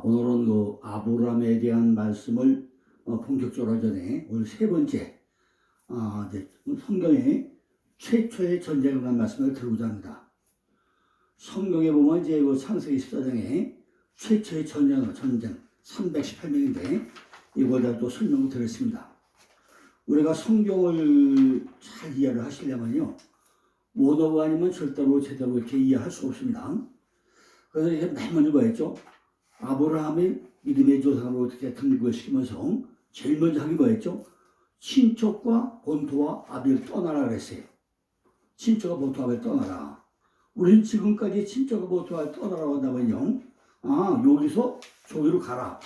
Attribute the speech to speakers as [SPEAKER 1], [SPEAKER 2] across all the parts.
[SPEAKER 1] 오늘은 그 아브라함에 대한 말씀을 본격적으로 하기 전에 오늘 세 번째 성경의 최초의 전쟁에 관한 말씀을 드리고자 합니다. 성경에 보면 이제 그 창세기 14장에 최초의 전쟁 318명인데 이걸 또 설명을 드렸습니다. 우리가 성경을 잘 이해를 하시려면요, 원어가 아니면 절대로 제대로 이렇게 이해할 수 없습니다. 그래서 이게 맨 먼저 뭐였죠? 아브라함의 믿음의 조상으로 어떻게 등극을 시키면서 제일 먼저 하기 뭐였죠? 친척과 본토와 아비를 떠나라 그랬어요. 친척과 본토와 아비를 떠나라. 우리는 지금까지 친척과 본토와 아비를 떠나라고 한다면요, 여기서 저기로 가라,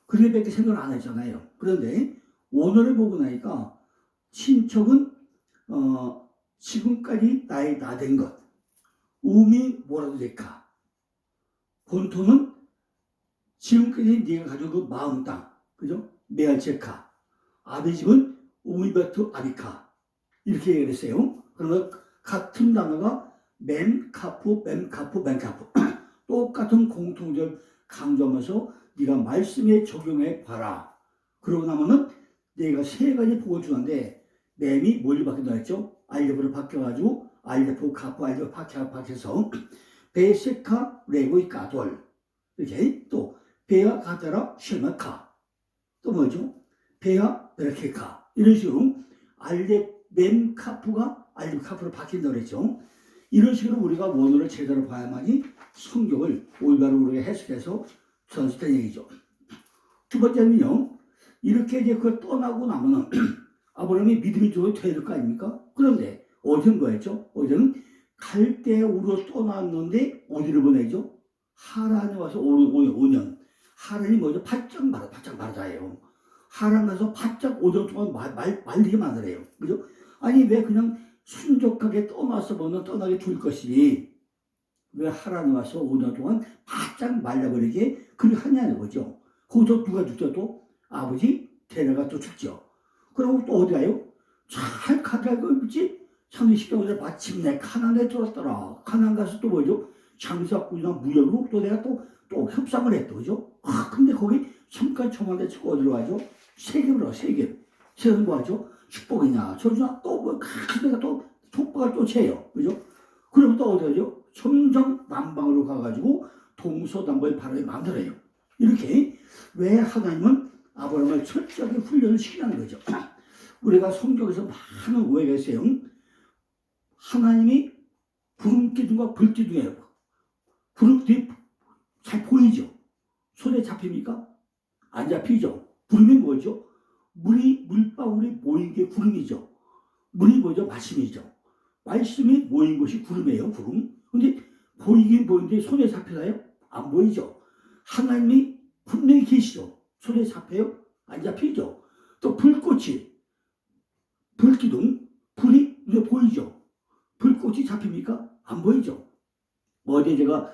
[SPEAKER 1] 그렇게밖에 생각을 안 했잖아요. 그런데 오늘을 보고 나니까 친척은 지금까지 나의 나된 것, 음이 뭐라도 될까, 본토는 지금까지 네가 가지고 그 마음 땅, 그죠? 메알체카, 아비 집은 우미베트 아비카, 이렇게 얘기를 했어요. 그러면 같은 단어가 멘카프 똑같은 공통절 강조하면서 네가 말씀에 적용해 봐라. 그러고 나면은 내가 세 가지 복을 주는데, 맴이 뭘 바뀐다 했죠? 알레브로 바뀌어가지고 알레프 카프 알레프 바뀌어서 베세카 레고이카 돌, 이렇게 또 베아 가다라 쉐마카, 또 뭐죠? 베아 베르케카, 이런 식으로 알레 맴 카프가 알레프 카프로 바뀐다고 그랬죠. 이런 식으로 우리가 원어를 제대로 봐야만이 성경을 올바로 우리가 해석해서 전수된 얘기죠. 두 번째는요, 이렇게 이제 그걸 떠나고 나면은 아브라함이 믿음이 좋아야 될 거 아닙니까? 그런데 어제는 뭐였죠? 어제는 갈대우로 떠났는데 어디를 보내죠? 하란에 와서 5년. 하란이 뭐죠? 바짝 마르다예요. 하란 가서 바짝 5년 동안 말리게 만들어요. 그죠? 아니, 왜 그냥 순적하게 떠나서 보면 떠나게 둘 것이지, 왜 하란에 와서 5년 동안 바짝 말려버리게 그렇게 하냐는 거죠. 거기서 누가 죽죠? 또 아버지 데려가 또 죽죠. 그리고 또 어디 가요? 잘 가다가 그렇지? 창세기 10장에 마침내 가나안에 들어왔더라. 가나안 가서 또 뭐죠? 장사꾼이나 무역으로 또 내가 또 협상을 했다, 그죠? 근데 거기 잠깐 청와대 치고 어디로 가죠? 세겜으로, 세겜. 세겜 뭐 하죠? 축복이냐, 저주나 또 뭐, 내가 또 촉박을 또 채요, 그죠? 그러면 또 어디 가죠? 점점 남방으로 가가지고 동서남북의 바람이 만들어요. 이렇게 왜 하나님은 아브라함을 철저하게 훈련을 시키는 거죠. 우리가 성경에서 많은 오해가 있어요. 하나님이 구름 기둥과 불 기둥이에요. 구름 뒤 잘 보이죠? 손에 잡힙니까? 안 잡히죠? 구름이 뭐죠? 물방울이 모인 게 구름이죠. 물이 뭐죠? 말씀이죠. 말씀이 모인 것이 구름이에요, 구름. 근데 보이긴 보이는데 손에 잡히나요? 안 보이죠. 하나님이 분명히 계시죠. 손에 잡혀요? 안 잡히죠. 또 불꽃이, 불기둥, 불이 눈에 보이죠. 불꽃이 잡힙니까? 안 보이죠. 어제 제가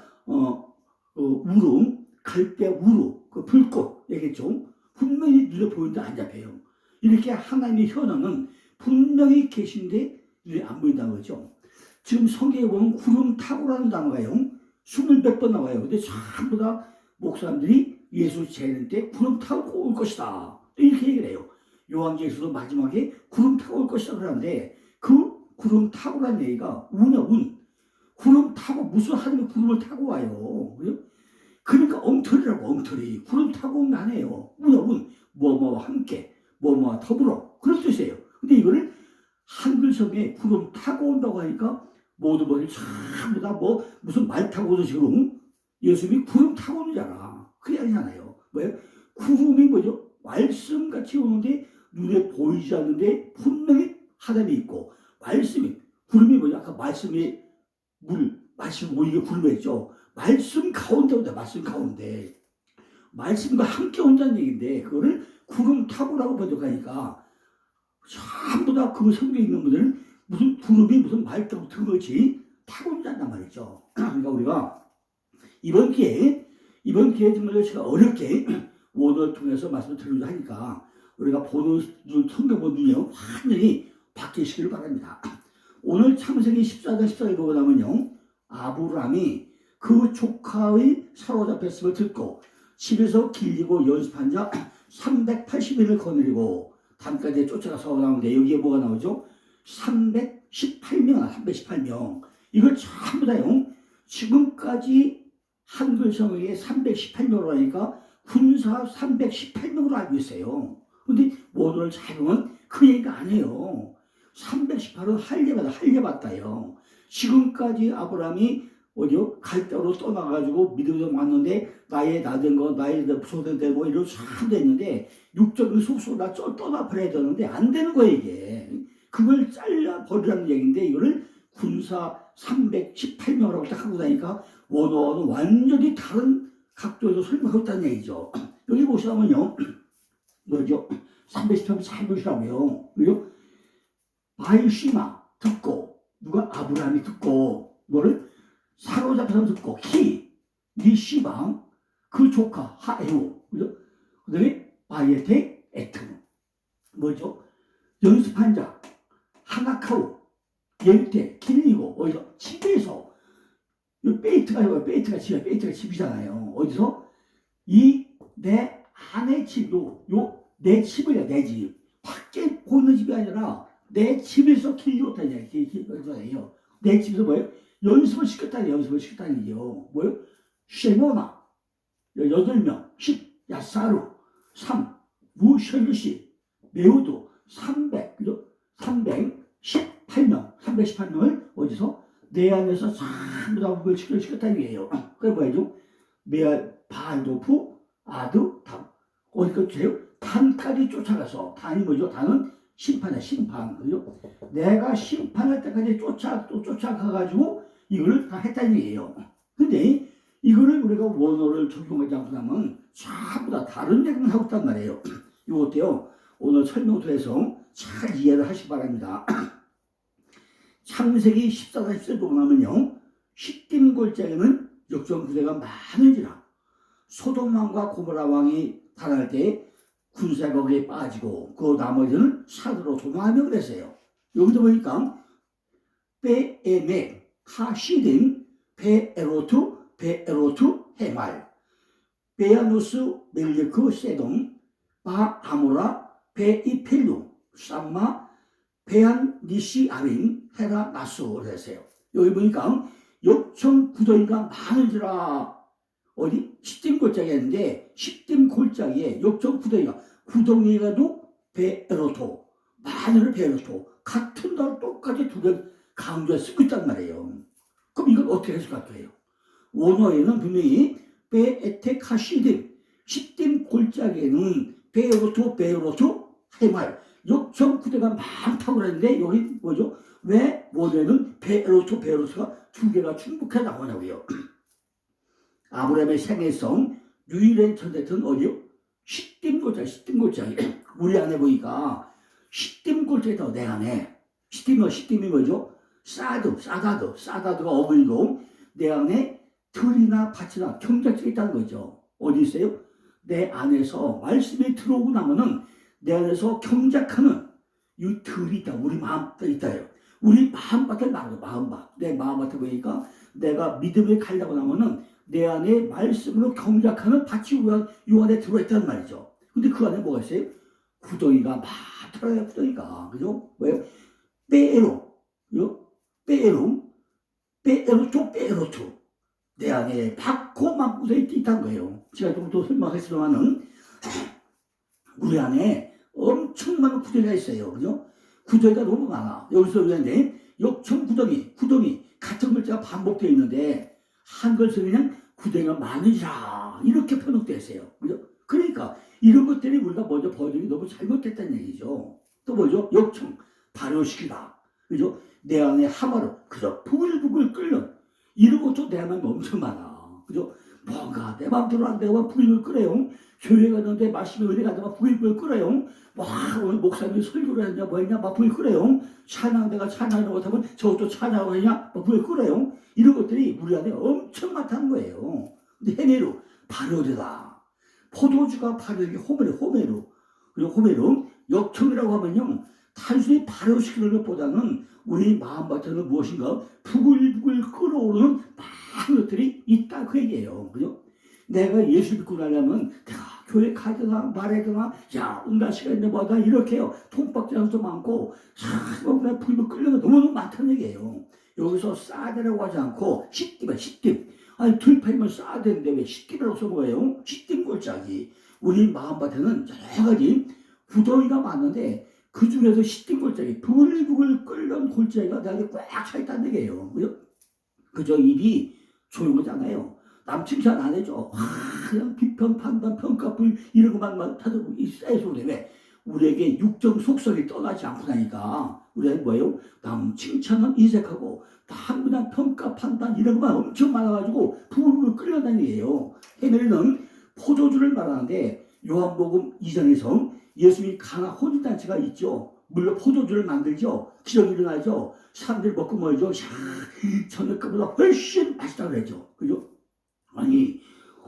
[SPEAKER 1] 우루, 갈대 우루, 그 불꽃 얘기했죠. 분명히 눈에 보이는데 안 잡혀요. 이렇게 하나님의 현황은 분명히 계신데 눈에 안 보인다는 거죠. 지금 성경에 보면 구름 타고라는 단어가요, 20번 나와요. 근데 전부 다 목사님들이 예수 재림 때 구름 타고 올 것이다, 이렇게 얘기를 해요. 요한계시록에서도 마지막에 구름 타고 올 것이다 그러는데, 그 구름 타고라는 얘기가 운이야, 운. 구름 타고, 무슨 하나님이 구름을 타고 와요. 그러니까 엉터리라고, 엉터리. 구름 타고 오면 안 해요. 운이야, 운. 뭐뭐와 함께, 뭐뭐와 더불어, 그런 뜻이에요. 근데 이거를 한글성에 구름 타고 온다고 하니까 모두 전부 다 무슨 말 타고 오는 식으로 예수님이 구름 타고 오잖아. 그게 아니잖아요. 뭐예요? 구름이 뭐죠? 말씀같이 오는데 눈에 보이지 않는데 분명히 하나님이 있고, 말씀이, 구름이 뭐죠? 아까 말씀이 말씀 오이게 구름했죠. 말씀 가운데 온다, 말씀 가운데. 말씀과 함께 온다는 얘기인데, 그거를 구름 타고라고 번역하니까 전부 다 그 성경에 있는 분들은 무슨 구름이 무슨 말 타고 든 거지 타고 온단 말이죠. 그러니까 우리가 이번 기회에 정말 제가 어렵게 원어를 통해서 말씀을 드리려고 하니까 우리가 보는 성경 보는 눈이 완전히 바뀌시기를 바랍니다. 오늘 창세기 14장 14절 보고 나면요, 아브라함이 그 조카의 사로잡혔음을 듣고 집에서 길리고 연습한 자 380인을 거느리고 단까지 쫓아가서 나오는데 여기에 뭐가 나오죠? 318명, 318명. 이걸 전부 다요. 지금까지 한글 성경에 318명으로 하니까 군사 318명으로 알고 있어요. 근데 원어를 잘 보면 그 얘기가 아니에요. 318은 할례받다요. 지금까지 아브라함이 어디요? 갈대로 떠나가지고 믿음으로 왔는데 나의 나된 거, 나의 소대되고 이런 참 됐는데 육적인 속속으로 나 떠나버려야 되는데 안 되는 거예요 이게. 그걸 잘라 버리라는 얘기인데 이거를 군사 318명이라고 딱 하고 다니까 원어는 완전히 다른 각도에서 설명하고 있다는 얘기죠. 여기 보시면요. 뭐죠? 318명 잘 보시라고요. 그리고 바이시마 듣고 누가 아브라함이 듣고 뭐를 사로잡혀서 듣고 니 시방 그 조카 하에오 그죠? 그다음에 바이에테 에트 뭐죠? 연습한 자 하나카우 예때 길리고 어디서 집에서 이 베이트가 집이잖아요. 어디서 이 내 아내 집도 요 내 집이야 내 집 밖에 보이는 집이 아니라 내 집에서 길리고다니요. 내 집에서 뭐예요? 연습을 시켰다는 얘기요. 뭐예요? 쉐모나 8명 10 야사루 3 무셜루시 메우도 300 그죠? 318명을 어디서 내 안에서 전부 다 그걸 시켰다는 얘기예요. 그게 뭐예요? 바알도프 아드 담 어디까지 단까지 쫓아가서 단이 뭐죠? 단은 심판이야 심판 그죠? 내가 심판할 때까지 쫓아가가지고 이거를 다 했다는 얘기예요. 근데 이거를 우리가 원어를 적용하지 않고 나면 전부 다 다른 얘기만 하고 있단 말이에요. 이거 어때요? 오늘 설명을 통해서 잘 이해를 하시기 바랍니다. 창세기 14장 10절 보고 나면요. 시딤 골짜기는 역전부대가 많은지라 소돔 왕과 고모라 왕이 달할 때 군사 거기에 빠지고 그 나머지는 산으로 도망하며 그랬어요. 여기도 보니까 베에메 하시딘 베에로투 헤말 베야누스 멜리크 세돔 바아모라 베이펠루 삼마 베안 니시 아림 헤라 나수 그랬어요. 여기 보니까 역청 구덩이가 많은지라 어디? 시딤 골짜기였는데 시딤 골짜기에 역청 구덩이가도 베에로토 마늘을 베에로토 같은 단어 똑같이 두 개 강조해 쓰고 있단 말이에요. 그럼 이걸 어떻게 해석할 거예요? 원어에는 분명히 시딤 골짜기에는 베에로토 해말 역청 구덩이가 많다고 그랬는데 여기 뭐죠? 왜 원어에는 베에로토가 두 개가 충분하게 나오냐고요. 아브라함의 생애성 유일한 천대는 어디요? 시딤 골짜기 우리 안에 보니까 시딤 골짜기다 내 안에 시딤이 뭐죠? 사다드가 어머니고 내 안에 들이나 밭이나 경작지가 있다는 거죠. 어디 있어요? 내 안에서 말씀이 들어오고 나면은 내 안에서 경작하는 이 들이 있다. 우리 마음밭에 있다요. 우리 마음밭에 나가요. 내 마음밭에 보니까 내가 믿음에 가려고 나면은 내 안에 말씀으로 경작하는 밭이 요 안에 들어있단 말이죠. 근데 그 안에 뭐가 있어요? 구덩이가 많더라고요. 구덩이가 그죠? 뭐예요? 베에로토 내 안에 박고만 구덩이 있다는 거예요. 제가 좀 더 설명하겠지만은 우리 안에 엄청 많은 구덩이가 있어요. 그죠? 구덩이가 너무 많아. 여기서 우리한테 역청 구덩이 같은 글자가 반복되어 있는데 한글에서 그냥 구덩이가 많으시라 이렇게 번역되어 있어요. 그죠? 그러니까 이런 것들이 우리가 먼저 번역이 너무 잘못됐다는 얘기죠. 또 뭐죠? 역청 발효시키다. 그죠? 내 안에 하마를 그저 부글부글 끓는 이런 것도 내 안에 엄청 많아. 그죠? 뭔가 내 마음대로 안 되고 부글부글 끓여요. 교회 가는데 말씀이 은혜 가다가 부글부글 끓여요. 막 오늘 목사님이 설교를 했냐 뭐 했냐 막 부글부글 끓여요. 찬양대가 찬양을 못하면 저것도 찬양을 하냐 막 부글부글 끓여요. 이런 것들이 우리 안에 엄청 많다는 거예요. 근데 헤메루 발효되다. 포도주가 발효되기 호메루 그리고 호메루 역청이라고 하면요 단순히 발효시키는 것보다는 우리 마음밭에는 무엇인가 부글부글 끓어오르는 많은 것들이 있다 그 얘기예요. 그죠? 내가 예수 믿고 나려면 내가 교회 가거나 말하거나 야 응답 시간에 뭐다 이렇게 해요. 통박자도 많고 그냥 불면 끓는 거 너무 많다는 얘기예요. 여기서 싸대라고 하지 않고 시띠면 시띠. 아니 들판이면 싸야 되는데 왜 시띠라고 써먹어요? 시띠 골짜기. 우리 마음밭에는 여러 가지 구덩이가 많은데 그 중에서 시띠 골짜기 부글부글 끓는 골짜기가 나한테 꽉 차있다는 얘기예요. 그죠? 그저 입이 조용하지 않아요. 남 칭찬 안 해줘. 그냥 비평, 판단, 평가불 이런 것만 타들고 있어요. 왜? 우리에게 육정 속성이 떠나지 않고 나니까 우리는 뭐예요? 남 칭찬은 인색하고 남 그냥 평가, 판단 이런 것만 엄청 많아가지고 부글부글 끌려다니예요. 해면에는 포도주를 말하는데 요한복음 2장에서 예수님이 가나 혼인잔치가 있죠. 물론 포도주를 만들죠. 기적이 일어나죠. 사람들이 먹고 뭐죠? 저녁 것보다 훨씬 맛있다고 그러죠. 그죠? 아니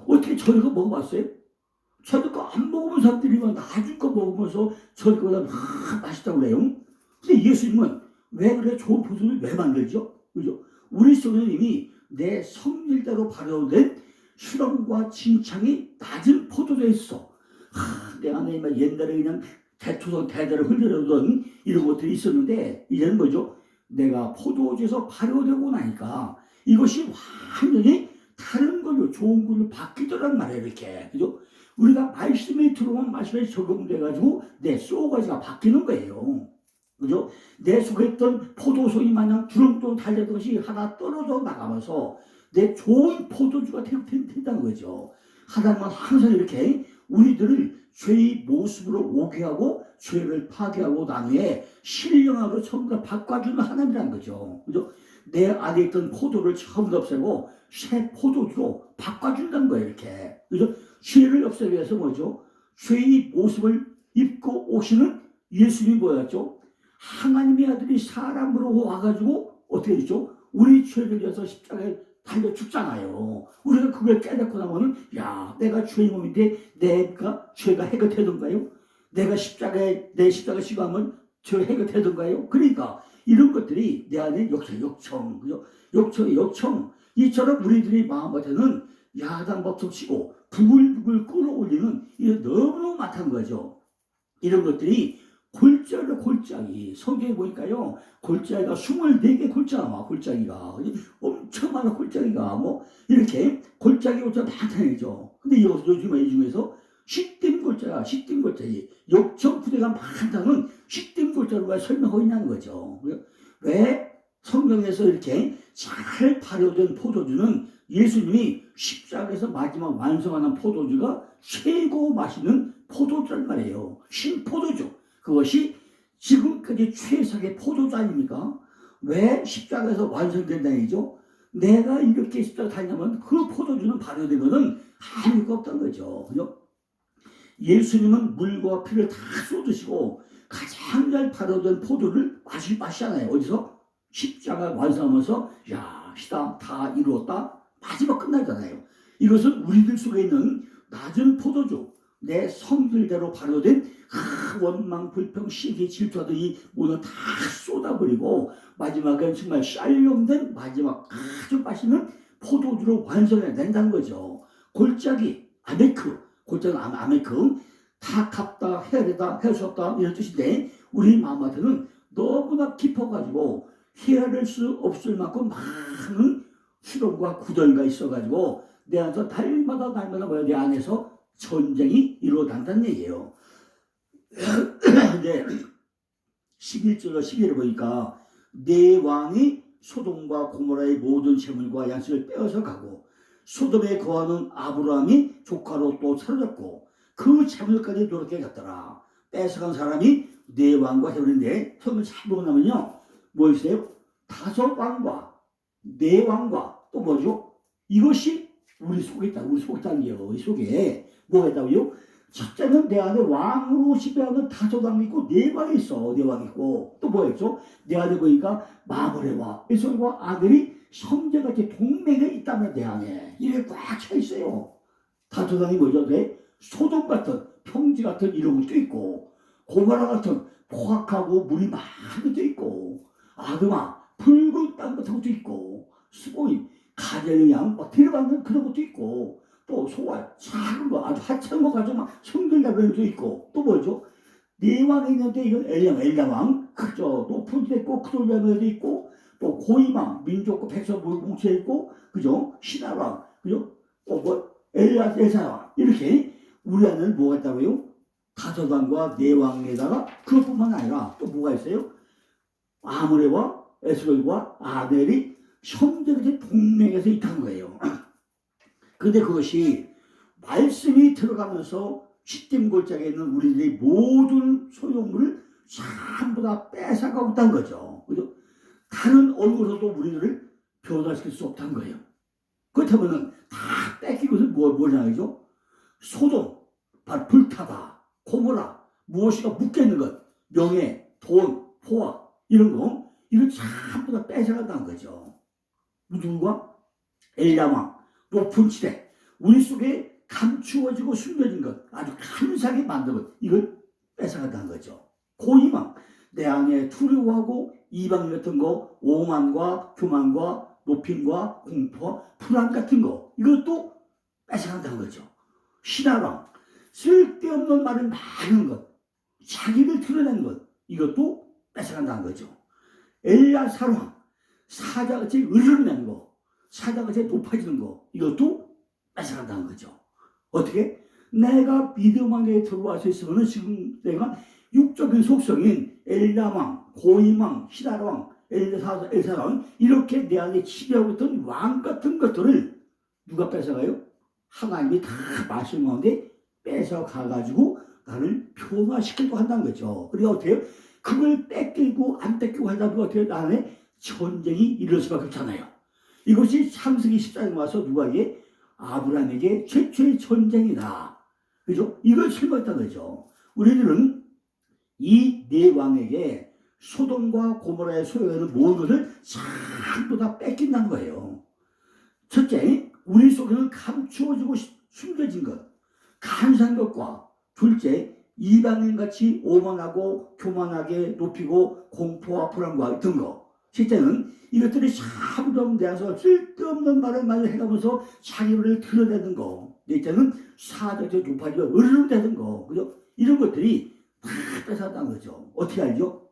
[SPEAKER 1] 어떻게 저녁 거 먹어봤어요? 저녁 거 안 먹으면 사람들이 나중 거 먹으면서 저녁 거보다 맛있다고 그래요. 근데 예수님은 왜 그래? 좋은 포도를 왜 만들죠? 그죠? 우리 속에는 이미 내 성질대로 발효된 수렁과 진창이 낮은 포도주에 있어. 내 안에 옛날에 그냥 대초선 대대를 흘려내던 이런 것들이 있었는데 이제는 뭐죠? 내가 포도주에서 발효되고 나니까 이것이 완전히 다른 걸로 좋은 걸로 바뀌더란 말이에요. 이렇게 그죠? 우리가 말씀이 들어오면 말씀에 적용돼가지고 내 쏘가지가 바뀌는 거예요. 그죠? 내 속에 있던 포도송이 마냥 주렁주렁 달렸던 것이 하나 떨어져 나가면서 내 좋은 포도주가 된다는 거죠. 하나님은 항상 이렇게 우리들을 죄의 모습으로 오게 하고 죄를 파괴하고 난 후에 신령하고 전부 다 바꿔주는 하나님이라는 거죠. 그죠? 내 안에 있던 포도를 처음부터 없애고 새 포도주로 바꿔준다는 거예요. 이렇게. 그죠? 죄를 없애기 위해서 뭐죠? 죄의 모습을 입고 오시는 예수님이 뭐였죠? 하나님의 아들이 사람으로 와가지고 어떻게 됐죠? 우리 죄를 위해서 십자가에 달려 죽잖아요. 우리가 그걸 깨닫고 나면은 야 내가 죄의 몸인데 내가 죄가 해결되던가요? 내가 내 십자가 시고하면 죄가 해결되던가요? 그러니까 이런 것들이 내 안에 역청, 그죠? 역청. 이처럼 우리들이 마음밭에는 야단법석 치고 부글부글 끓어올리는 이게 너무너무 많다는 거죠. 이런 것들이 골짜기. 성경에 보니까요, 골짜기가 24개 골짜기가 나와, 골짜기가. 엄청 많아, 골짜기가. 뭐, 이렇게 골짜기가 많다는 거죠. 근데 요즘에 이 중에서 시딤 골짜기. 역청 부대가 많다는 시딤 골짜기가 설명하고 있는 거죠. 왜 성경에서 이렇게 잘 발효된 포도주는 예수님이 십자가에서 마지막 완성하는 포도주가 최고 맛있는 포도주란 말이에요. 신포도주. 그것이 지금까지 최상의 포도주 아닙니까? 왜 십자가에서 완성된다는 얘기죠? 내가 이렇게 십자가 다니면 그 포도주는 발효된 것은 아무것도 없다는 거죠. 그죠? 예수님은 물과 피를 다 쏟으시고 가장 잘 발효된 포도를 마시잖아요. 어디서? 십자가 완성하면서 야 시다 다 이루었다. 마지막 끝나잖아요. 이것은 우리들 속에 있는 낮은 포도주, 내 성질대로 발효된 원망, 불평, 시기, 질투하던 이 모든 다 쏟아버리고 마지막엔 정말 샬롬된 마지막 아주 맛있는 포도주로 완성해낸다는 거죠. 골짜기, 골짜기는 아메크, 다 갚다, 해야 되다, 할 수 없다 이런 뜻인데 우리 마음한테는 너무나 깊어가지고 헤아릴 수 없을 만큼 많은 수렁과 구덩이가 있어가지고 내 안에서 날마다 뭐야 내 안에서 전쟁이 이루어진다는 얘기예요. 근데 11절과 12절을 보니까 내 왕이 소돔과 고모라의 모든 재물과 양식을 빼앗아 가고 소돔에 거하는 아브라함이 조카로 또 사라졌고 그 재물까지 노력해 갔더라. 뺏어간 사람이 네 왕과 해버린데 성을 잘 보고 나면요 뭐 있어요? 5왕과 4왕과 또 뭐죠? 이것이 우리 속에 있다. 우리 속에 있다는 게요. 이 속에 뭐가 있다고요? 첫째는 내 안에 왕으로 지배하는 5왕이 있고 4왕이 있어. 4왕이 있고 또 뭐가 있죠? 내 안에 보니까 마므레와 에솔과 아들이 형제같이 동맹에 있다면 내 안에 이게 꽉 차 있어요. 5왕이 뭐죠? 소돔 같은 평지 같은 이런 것도 있고 고모라 같은 포악하고 물이 많은 것도 있고, 아드마 붉은 땅 같은 것도 있고, 스고이 가젤의 양막 들어가는 그런 것도 있고, 또 소와 작은 거 아주 하찮은 거 가지고 막 성들나는 것도 있고, 또 뭐죠? 네 왕이 있는데 이건 엘라왕 그죠? 높은 데 있고 크돌리아도 있고, 또 고이망 민족과 백성 뭉쳐 있고, 그죠? 신하왕 그죠? 또뭐 엘사왕 이렇게 우리 안에는 뭐가 있다고요? 다섯 왕과 네 왕에다가 그것뿐만 아니라 또 뭐가 있어요? 아므레와 에스겔과 아벨이 형제들의 동맹에서 있다는 거예요. 근데 그것이 말씀이 들어가면서 시딤 골짜기에 있는 우리들의 모든 소유물을 전부 다 뺏어가고 있다는 거죠. 그죠? 다른 얼굴로도 우리들을 변화시킬 수 없다는 거예요. 그렇다면 다 뺏기고 있는 뭐냐죠? 소돔, 바로 불타다, 고모라, 무엇이가 묶여있는 것, 명예, 돈, 포화 이런 거, 이걸 전부 다 뺏어간다는 거죠. 누구가? 엘라왕, 높은 지대, 우리 속에 감추어지고 숨겨진 것, 아주 감사하게 만든 것, 이걸 뺏어간다는 거죠. 고이망, 내 안에 두려워하고 이방 같은 거, 오만과 교만과 높임과 공포와 불안 같은 거, 이것도 뺏어간다는 거죠. 신하왕, 쓸데없는 말을 많은 것, 자기를 드러내는 것, 이것도 뺏어간다는 거죠. 엘야사왕, 사자같이 으르르내는 거, 사자같이 높아지는 거, 이것도 뺏어간다는 거죠. 어떻게? 내가 믿음 안에 들어와서 있으면 지금 내가 육적인 속성인 엘라왕, 고임왕, 시다왕, 엘사왕 이렇게 내 안에 지배하고 있던 왕 같은 것들을 누가 뺏어가요? 하나님이 다 말씀 가운데 뺏어가가지고 나를 변화시키려고 한다는 거죠. 그러니까 어때요? 그걸 뺏기고 안 뺏기고 하다 보면 어때요? 나 안에 전쟁이 일어날 수밖에 없잖아요. 이것이 창세기 14장에 와서 누가 이게 아브라함에게 최초의 전쟁이다. 그죠? 이걸 설명했다는 거죠. 우리들은 이 네 왕에게 소돔과 고모라의 소유하는 모든 것을 전부 다 뺏긴다는 거예요. 첫째, 우리 속에는 감추어지고 숨겨진 것, 간사한 것과 둘째, 이방인같이 오만하고 교만하게 높이고 공포와 불안과 등 거. 셋째는 이것들이 참으로 대해서 쓸데없는 말을 많이 해가면서 자기를 드러내는 거. 넷째는 사자에 높아지고 으르르대는 거. 그죠? 이런 것들이 다 뺏어간다는 거죠. 어떻게 알죠?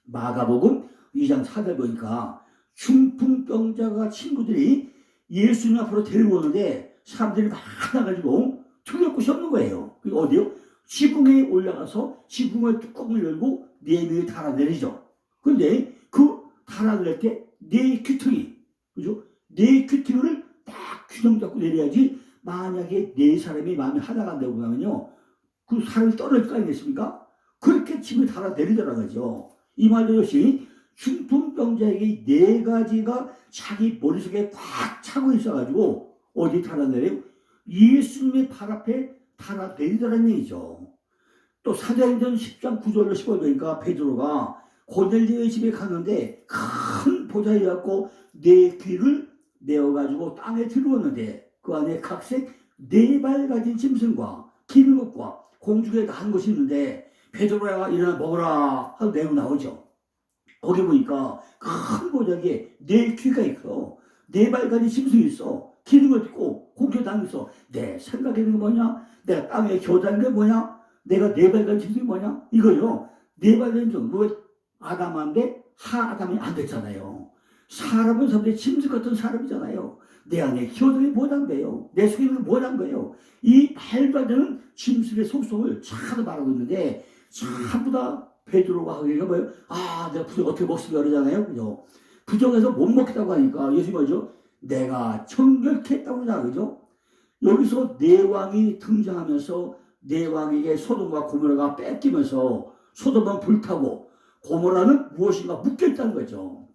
[SPEAKER 1] 마가복음 2장 4절 보니까 중풍병자가 친구들이 예수님 앞으로 데리고 오는데 사람들이 많아가지고 들을 곳이 없는 거예요. 그리고 어디요? 지붕에 올라가서 지붕의 뚜껑을 열고 네 명이 달아내리죠. 그런데 그 달아낼 때 네 귀퉁이, 그죠? 네 귀퉁이를 딱 균형 잡고 내려야지. 만약에 네 사람이 마음에 하나가 안 되고 나면요, 그 사람이 떨어질 거 아니겠습니까? 그렇게 지붕에 달아내리더라고요. 이 말도 역시 중풍병자에게 네 가지가 자기 머릿속에 꽉 차고 있어가지고 어디 달아내려요? 예수님의 발 앞에 달아내리더라는 얘기죠. 또 사도행전 10장 9절로 10절 보니까 베드로가 고넬료의 집에 갔는데 큰 보좌에 갖고 네 귀를 내어가지고 땅에 들어왔는데 그 안에 각색 네 발 가진 짐승과 기는 것과 공중에 난 것이 있는데 베드로야 일어나 먹어라 하고 내고 나오죠. 거기 보니까 큰 보자기에 네 귀가 있어. 네 발 가진 짐승이 있어. 기는 것도 있고 공중에 난 게 있어. 내 생각에 있는 게 뭐냐? 내가 땅에 겨다는 게 뭐냐? 내가 네 발 가진 짐승이 뭐냐? 이거요. 네 발 가진 짐승. 왜 아담한데 하아담이 안 됐잖아요. 사람은 사람들이 짐승 같은 사람이잖아요. 내 안에 기어들이 뭐란 거예요? 내 속에 있는 게 뭐란 거예요? 이 발발되는 짐승의 속성을 잘 말하고 있는데 전부 다 베드로가 하기가 뭐예요? 아, 내가 부정 어떻게 먹습니까? 그러잖아요. 그죠? 부정해서 못 먹겠다고 하니까 예수님 뭐죠? 내가 정결케 했다고 그러잖아. 그죠? 여기서 네 왕이 등장하면서 네 왕에게 소돔과 고모라가 뺏기면서 소돔은 불타고 고모라는 무엇인가 묶여있다는 거죠.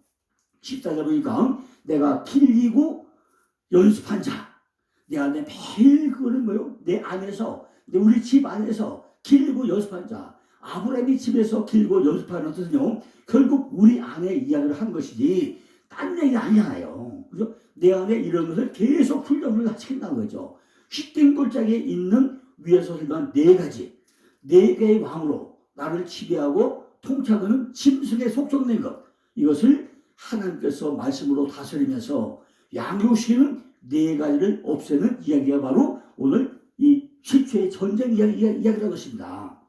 [SPEAKER 1] 14절 보니까 내가 길리고 연습한 자, 내 안에 매일 그거는 뭐요? 내 안에서, 우리 집 안에서 길고 연습한 자, 아브라함이 집에서 길고 연습하는 뜻은요, 결국 우리 안에 이야기를 한 것이지 딴 얘기 아니잖아요. 그죠? 내 안에 이런 것을 계속 훈련을 시킨다는 거죠. 시딤 골짜기에 있는 위에서 설명한 네 가지, 네 개의 왕으로 나를 지배하고 통치하는 짐승에 속성된 것, 이것을 하나님께서 말씀으로 다스리면서 양육시키는 네 가지를 없애는 이야기가 바로 오늘 이 시초의 전쟁 이야기라는 것입니다.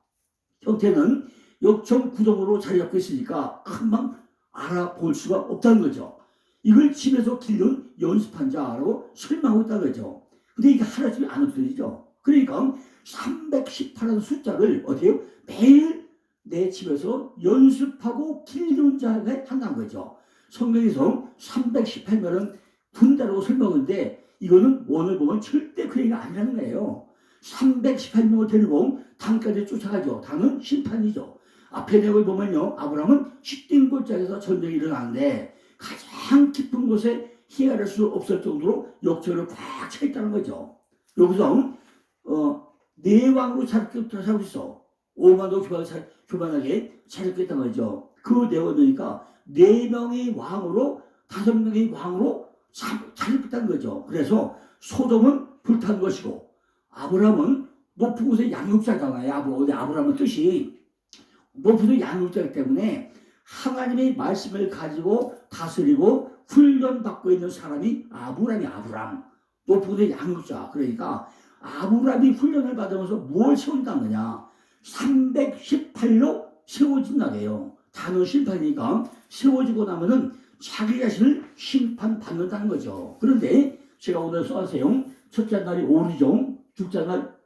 [SPEAKER 1] 형태는 역청 구동으로 자리 잡고 있으니까 금방 알아볼 수가 없다는 거죠. 이걸 집에서 기르는 연습한 자라고 설명하고 있다는 거죠. 근데 이게 하나쯤에 안 없어지죠. 그러니까 318이라는 숫자를 어떻게 해요? 매일 내 집에서 연습하고 기르는 자가 한다는 거죠. 성경에서 318명은 군대라고 설명하는데 이거는 오늘 보면 절대 그 얘기가 아니라는 거예요. 318명을 데리고 단까지 쫓아가죠. 단은 심판이죠. 앞에 내용을 보면요, 아브라함은 시딤 골짜기에서 전쟁이 일어나는데 가장 깊은 곳에 헤아릴 수 없을 정도로 역적으로 꽉 차 있다는 거죠. 여기서 네 왕으로 자리하고 있어. 5만도 교만하게 자리하고 있다는 거죠. 그 내용을 보니까 4명의 왕으로 5명의 왕으로 자리하고 있다는 거죠. 그래서 소돔은 불탄 것이고 아브라함은 높은 곳에 양육자잖아요. 아브라함은 뜻이 높은 곳에 양육자이기 때문에 하나님의 말씀을 가지고 다스리고 훈련받고 있는 사람이 아브라함. 높은 곳에 양육자. 그러니까 아브라함이 훈련을 받으면서 뭘 세운다는 거냐. 318로 세워진다네요. 단어 심판이니까 세워지고 나면은 자기 자신을 심판받는다는 거죠. 그런데 제가 오늘 써왔어요. 첫째 날이 오리종, 둘째 날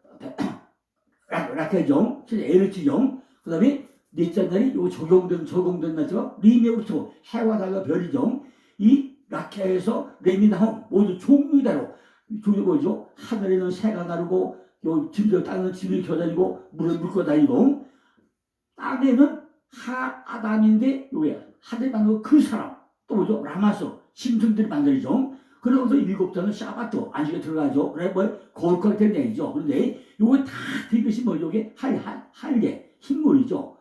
[SPEAKER 1] 라테종, 에르치종, 그 다음에 넷째 날이 요 적용된 날짜가 리메우토, 해와 달과 별이종. 이 라케에서 레미나홈 모두 종류대로 뭐죠? 하늘에는 새가 나르고 요 땅은 짐을 겨다니고 물을 물고 다니고 땅에는 아담인데 요게 하늘에 만든 그 사람 또 뭐죠? 라마서 짐승들이 만들죠. 그러면서 7장은 샤바토 안식에 들어가죠. 그래 거룩하게 된 얘기죠. 그런데 요거 다 된 것이 뭐죠? 이게 할례 흰물이죠.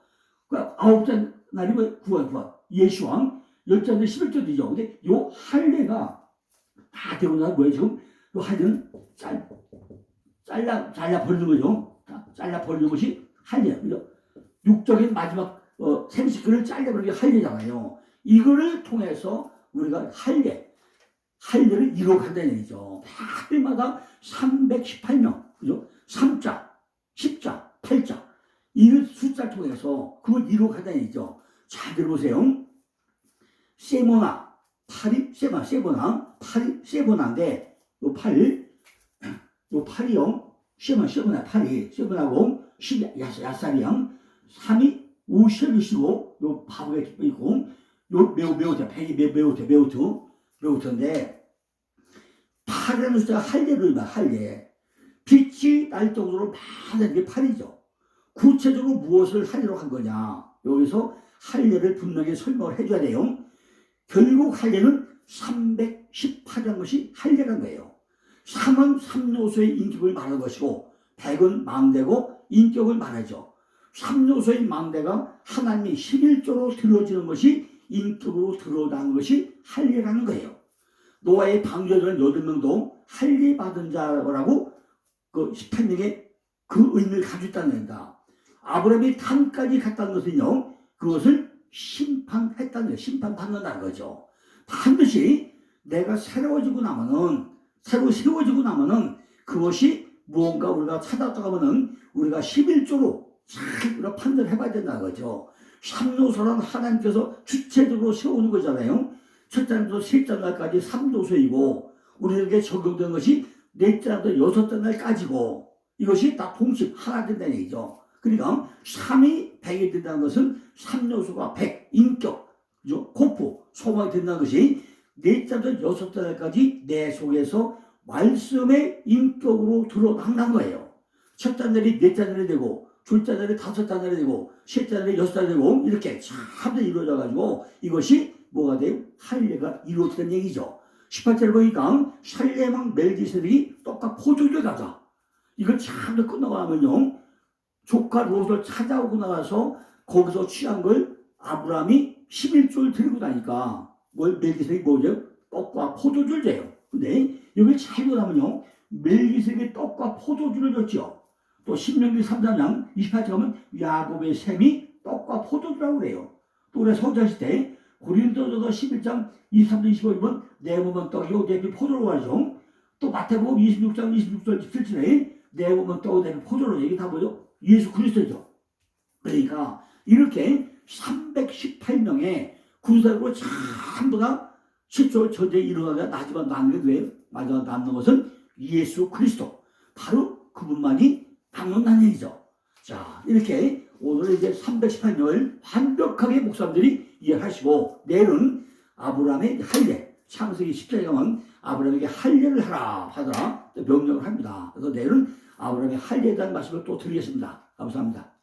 [SPEAKER 1] 그러니까 9장 날이 구원 예수왕 10장은 11절이죠. 근데 요 할례가 다 되고 나서 뭐예요? 지금 요 할례는 잘라 버리는 거죠. 잘라 버리는 것이 할례. 그죠? 육적인 마지막 생식근을 잘라버리는 게 할례잖아요. 이거를 통해서 우리가 할례를 이룩한다는 얘기죠. 해마다 318명, 그죠? 3자, 10자, 8자. 이 숫자를 통해서 그걸 이룩한다는 얘기죠. 잘 들어보세요. 세모나, 팔이 세모나인데, 요 팔이요. 세모나고, 야살이요. 3이 우셔리시고, 요 바보가 있고, 요 매우트인데, 8이라는 숫자가 할례로 할례. 빛이 날 정도로 많은 게 8이죠. 구체적으로 무엇을 할례로 한 거냐. 여기서 할례를 분명히 설명을 해줘야 돼요. 결국 할례는 318이라는 것이 할례라는 거예요. 3은 삼요소의 인격을 말하는 것이고 100은 망대고 인격을 말하죠. 삼요소의 망대가 하나님이 11조로 들어지는 것이 인격으로 드러나는 것이 할례라는 거예요. 노아의 방주에는 8명도 할례 받은 자라고 그 18명의 그 의미를 가지고 있다는 겁니다. 아브라함이 탄까지 갔다는 것은요, 그것을 심판했다는 거예요. 심판받는다는 거죠. 반드시 내가 새로 세워지고 나면은 그것이 무언가 우리가 찾아가면은 우리가 11조로 잘 우리가 판단해 봐야 된다는 거죠. 삼요소란 하나님께서 주체적으로 세우는 거잖아요. 첫째 날부터 셋째 날까지 삼요소이고 우리에게 적용된 것이 넷째 날부터 여섯째 날까지고 이것이 다 통합 하나 된다는 얘기죠. 그러니까 3이 100이 된다는 것은 3요소가 100, 인격, 그죠? 코프, 소망이 된다는 것이 넷째부터 여섯째 날까지 내 속에서 말씀의 인격으로 드러난다는 거예요. 첫째 날이 넷째 날이 되고 둘째 날이 다섯째 날이 되고 셋째 날이 여섯째 날이 되고 이렇게 참 이루어져 가지고 이것이 뭐가 돼요? 할례가 이루어지는 얘기죠. 18절을 보니까 살레망 멜기세덱이 똑같 포도주를 가자. 이걸 참 끝나고 나면요. 조카 롯을 찾아오고 나가서 거기서 취한 걸 아브라함이 11조를 들고 나니까 멜기세덱이 뭐죠? 떡과 포도주를 줘요. 근데 여기 잘 보면요. 멜기세덱이 떡과 포도주를 줬죠. 또 신명기 3장 28절 가면 야곱의 셈이 떡과 포도주라고 그래요. 또 우리가 성장시 때 고린도전서 11장 23절 25절은 내 몸은 떡이요 내 피 포도로 하죠. 또 마태복음 26장 26절 17절에 내 몸은 떡이요 내 피 포도로, 이게 다 뭐죠? 예수 그리스도죠. 그러니까 이렇게 318명의 군사력으로 전부 다 10조 전쟁에 일어나가 마지막 남는 게 왜요? 마지막 남는 것은 예수 그리스도, 바로 그분만이 남는 얘기죠. 자, 이렇게 오늘 이제 318명을 완벽하게 목사님들이 이해하시고, 내일은 아브라함의 할례, 창세기 10장에 가면 아브라함에게 할례를 하라 하더라 명령을 합니다. 그래서 내일은 아브라함의 할례에 대한 말씀을 또 드리겠습니다. 감사합니다.